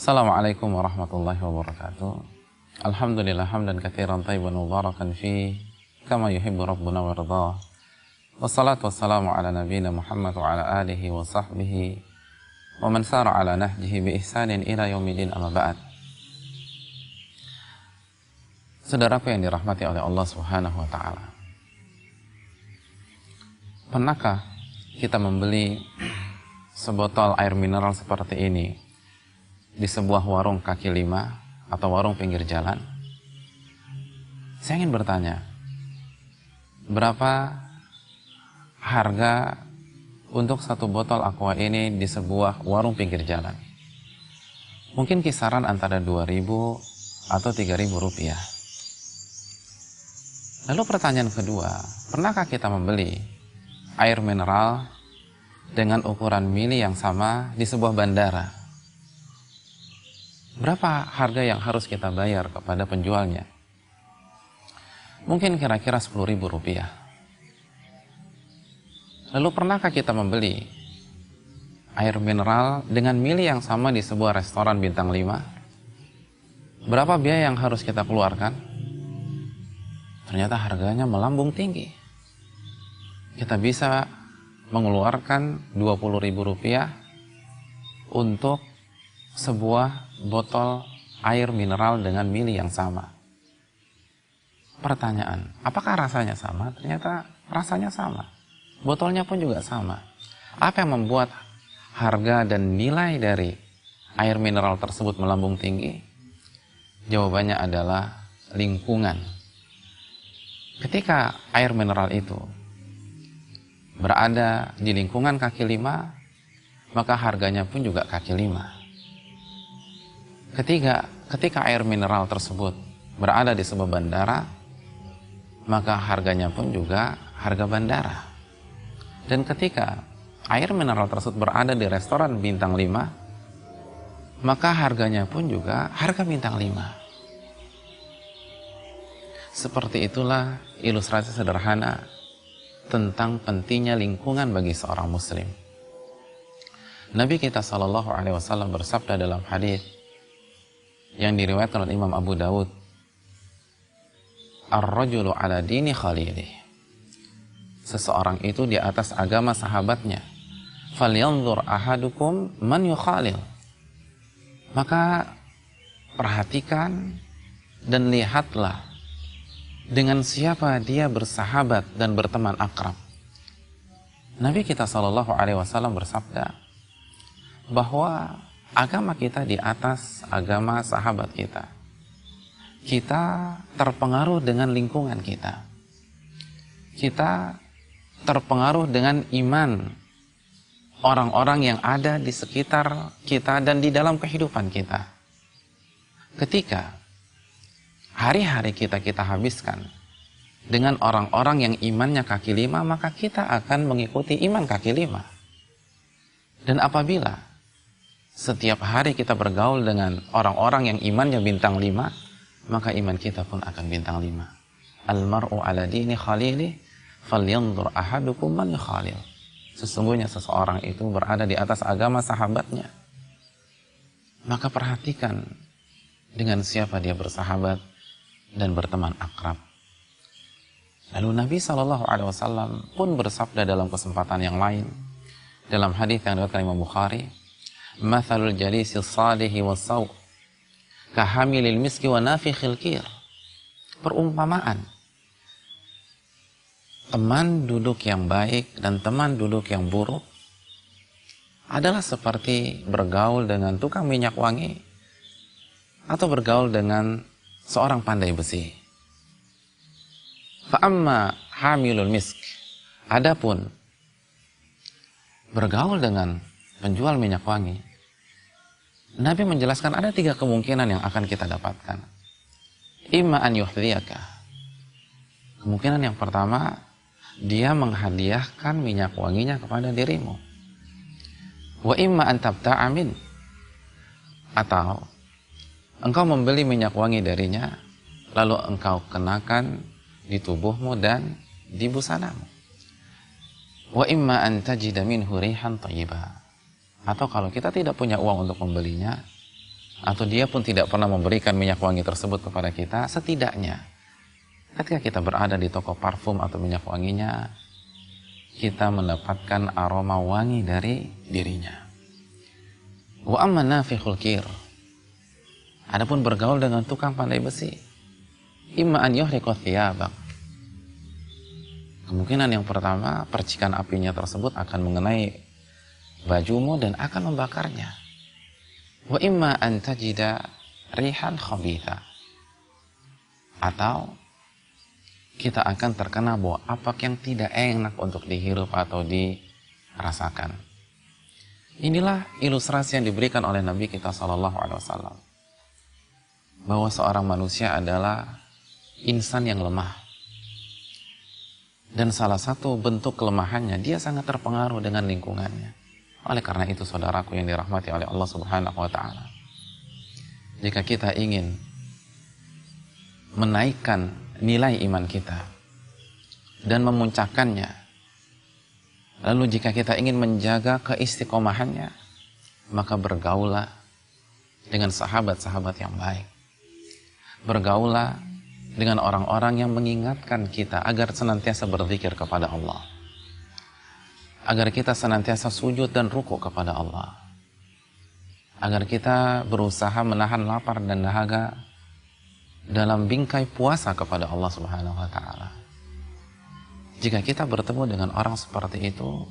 Assalamualaikum warahmatullahi wabarakatuh. Alhamdulillah hamdan katsiran thayyiban mubarakan fi kama yuhibbu rabbuna wa yardah. Wassalatu wassalamu ala nabiyyina Muhammad wa ala alihi wa sahbihi wa man sara ala nahjihi bi ihsanin ila yaumil amma ba'd. Saudaraku yang dirahmati oleh Allah Subhanahu wa taala. Pernahkah kita membeli sebotol air mineral seperti ini di sebuah warung kaki lima atau warung pinggir jalan? Saya ingin bertanya, berapa harga untuk satu botol aqua ini di sebuah warung pinggir jalan? Mungkin kisaran antara 2.000 atau 3.000 rupiah. Lalu pertanyaan kedua, pernahkah kita membeli air mineral dengan ukuran mili yang sama di sebuah bandara? Berapa harga yang harus kita bayar kepada penjualnya? Mungkin kira-kira 10.000 rupiah. Lalu pernahkah kita membeli air mineral dengan mili yang sama di sebuah restoran bintang 5? Berapa biaya yang harus kita keluarkan? Ternyata harganya melambung tinggi. Kita bisa mengeluarkan 20.000 rupiah untuk sebuah botol air mineral dengan mili yang sama. Pertanyaan, apakah rasanya sama? Ternyata rasanya sama. Botolnya pun juga sama. Apa yang membuat harga dan nilai dari air mineral tersebut melambung tinggi? Jawabannya adalah lingkungan. Ketika air mineral itu berada di lingkungan kaki lima, maka harganya pun juga kaki lima. Ketika air mineral tersebut berada di sebuah bandara, maka harganya pun juga harga bandara. Dan ketika air mineral tersebut berada di restoran bintang 5, maka harganya pun juga harga bintang 5. Seperti itulah ilustrasi sederhana tentang pentingnya lingkungan bagi seorang muslim. Nabi kita SAW bersabda dalam hadis yang diriwayatkan oleh Imam Abu Dawud, ar-rajulu ala dini khalilih, seseorang itu di atas agama sahabatnya. Falyanzur ahadukum man yukhalil, maka perhatikan dan lihatlah dengan siapa dia bersahabat dan berteman akrab. Nabi kita SAW bersabda bahwa agama kita di atas agama sahabat kita. Kita terpengaruh dengan lingkungan kita. Kita terpengaruh dengan iman orang-orang yang ada di sekitar kita dan di dalam kehidupan kita. Ketika hari-hari kita habiskan dengan orang-orang yang imannya kaki lima, maka kita akan mengikuti iman kaki lima. Dan apabila setiap hari kita bergaul dengan orang-orang yang imannya bintang 5, maka iman kita pun akan bintang 5. Al-mar'u ala dini khalili falyanzur ahadukum man yukhalil. Sesungguhnya seseorang itu berada di atas agama sahabatnya. Maka perhatikan dengan siapa dia bersahabat dan berteman akrab. Lalu Nabi SAW pun bersabda dalam kesempatan yang lain, dalam hadis yang diriwayatkan Imam Bukhari, mathalul jalisil salihi was-saw kahamilil miski wa nafikhil kir. Perumpamaan teman duduk yang baik dan teman duduk yang buruk adalah seperti bergaul dengan tukang minyak wangi atau bergaul dengan seorang pandai besi. Fa amma hamilul misk, adapun bergaul dengan penjual minyak wangi, Nabi menjelaskan ada 3 kemungkinan yang akan kita dapatkan. Imma an yuhdiyaka. Kemungkinan yang pertama, dia menghadiahkan minyak wanginya kepada dirimu. Wa imma an tabta'a min. Atau engkau membeli minyak wangi darinya, lalu engkau kenakan di tubuhmu dan di busanamu. Wa imma an tajida minhu rihan thayyibah. Atau kalau kita tidak punya uang untuk membelinya, atau dia pun tidak pernah memberikan minyak wangi tersebut kepada kita, setidaknya ketika kita berada di toko parfum atau minyak wanginya, kita mendapatkan aroma wangi dari dirinya. Wa amma nafikhul kir, adapun bergaul dengan tukang pandai besi, imma an yuhriqa thiyabak, kemungkinan yang pertama, percikan apinya tersebut akan mengenai bajumu dan akan membakarnya. Wa imma an tajida rihan khabitha, atau kita akan terkena bau apak yang tidak enak untuk dihirup atau dirasakan. Inilah ilustrasi yang diberikan oleh Nabi kita SAW, bahwa seorang manusia adalah insan yang lemah. Dan salah satu bentuk kelemahannya, dia sangat terpengaruh dengan lingkungannya. Oleh karena itu, saudaraku yang dirahmati oleh Allah Subhanahu wa Ta'ala, jika kita ingin menaikkan nilai iman kita dan memuncakkannya, lalu jika kita ingin menjaga keistiqomahannya, maka bergaulah dengan sahabat-sahabat yang baik. Bergaulah dengan orang-orang yang mengingatkan kita agar senantiasa berzikir kepada Allah, agar kita senantiasa sujud dan rukuk kepada Allah, agar kita berusaha menahan lapar dan dahaga dalam bingkai puasa kepada Allah Subhanahu wa Ta'ala. Jika kita bertemu dengan orang seperti itu,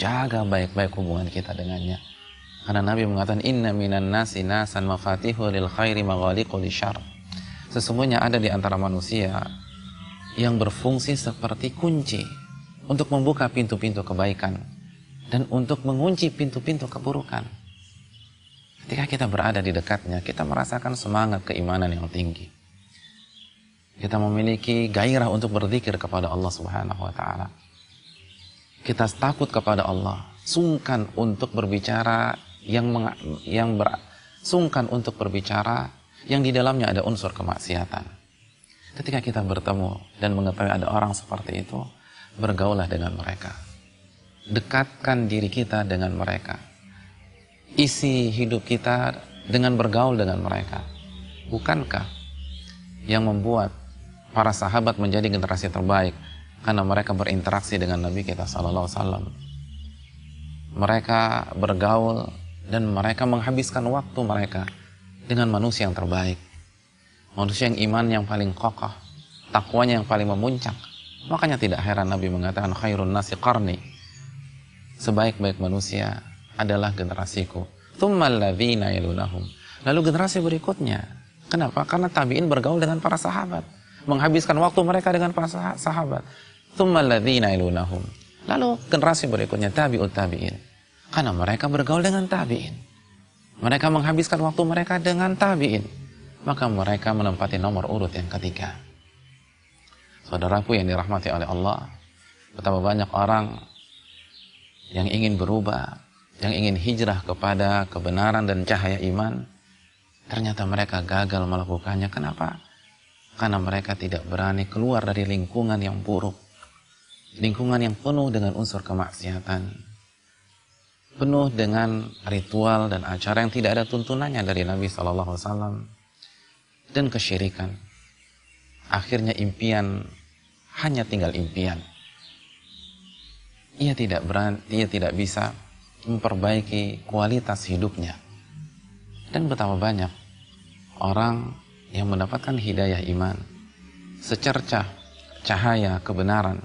jaga baik-baik hubungan kita dengannya, karena Nabi mengatakan, inna minan nasi nasan mafatihu lil khairi maghaliqu lisyarr. Sesungguhnya ada di antara manusia yang berfungsi seperti kunci untuk membuka pintu-pintu kebaikan dan untuk mengunci pintu-pintu keburukan. Ketika kita berada di dekatnya, kita merasakan semangat keimanan yang tinggi. Kita memiliki gairah untuk berzikir kepada Allah Subhanahu wa Ta'ala. Kita takut kepada Allah, sungkan untuk berbicara sungkan untuk berbicara yang di dalamnya ada unsur kemaksiatan. Ketika kita bertemu dan mengetahui ada orang seperti itu, bergaulah dengan mereka. Dekatkan diri kita dengan mereka. Isi hidup kita dengan bergaul dengan mereka. Bukankah yang membuat para sahabat menjadi generasi terbaik karena mereka berinteraksi dengan Nabi kita SAW? Mereka bergaul dan mereka menghabiskan waktu mereka dengan manusia yang terbaik, manusia yang iman yang paling kokoh, takwanya yang paling memuncak. Makanya tidak heran Nabi mengatakan khairun nasi qarni, sebaik-baik manusia adalah generasiku, tsummal ladzina yalunahum, lalu generasi berikutnya. Kenapa? Karena tabi'in bergaul dengan para sahabat, menghabiskan waktu mereka dengan para sahabat, tsummal ladzina yalunahum, lalu generasi berikutnya tabi'ut tabi'in, karena mereka bergaul dengan tabi'in. Mereka menghabiskan waktu mereka dengan tabi'in, maka mereka menempati nomor urut yang ketiga. Saudaraku yang dirahmati oleh Allah, betapa banyak orang yang ingin berubah, yang ingin hijrah kepada kebenaran dan cahaya iman, ternyata mereka gagal melakukannya. Kenapa? Karena mereka tidak berani keluar dari lingkungan yang buruk, lingkungan yang penuh dengan unsur kemaksiatan, penuh dengan ritual dan acara yang tidak ada tuntunannya dari Nabi SAW, dan kesyirikan. Akhirnya impian hanya tinggal impian. Ia tidak bisa memperbaiki kualitas hidupnya. Dan betapa banyak orang yang mendapatkan hidayah iman, secercah cahaya kebenaran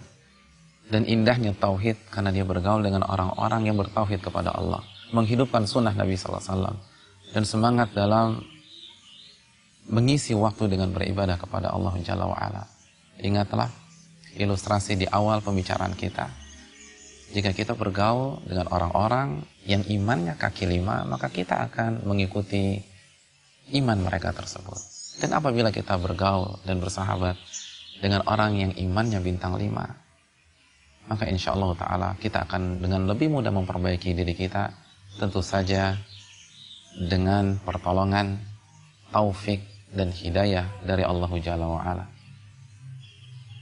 dan indahnya tauhid karena dia bergaul dengan orang-orang yang bertauhid kepada Allah, menghidupkan sunnah Nabi SAW, dan semangat dalam mengisi waktu dengan beribadah kepada Allah Jalla wa'ala. Ingatlah ilustrasi di awal pembicaraan kita. Jika kita bergaul dengan orang-orang yang imannya kaki lima, maka kita akan mengikuti iman mereka tersebut. Dan apabila kita bergaul dan bersahabat dengan orang yang imannya bintang 5, maka insya Allah Ta'ala kita akan dengan lebih mudah memperbaiki diri kita, tentu saja dengan pertolongan, taufik, dan hidayah dari Allah Jalla wa'ala.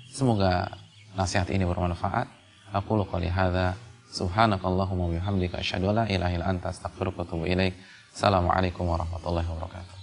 Semoga nasihat ini bermanfaat. Aqulu qouli hadza, subhanakallahumma wa bihamdika asyhadu an la ilaha illa anta astaghfiruka wa atubu ilaik. Assalamualaikum warahmatullahi wabarakatuh.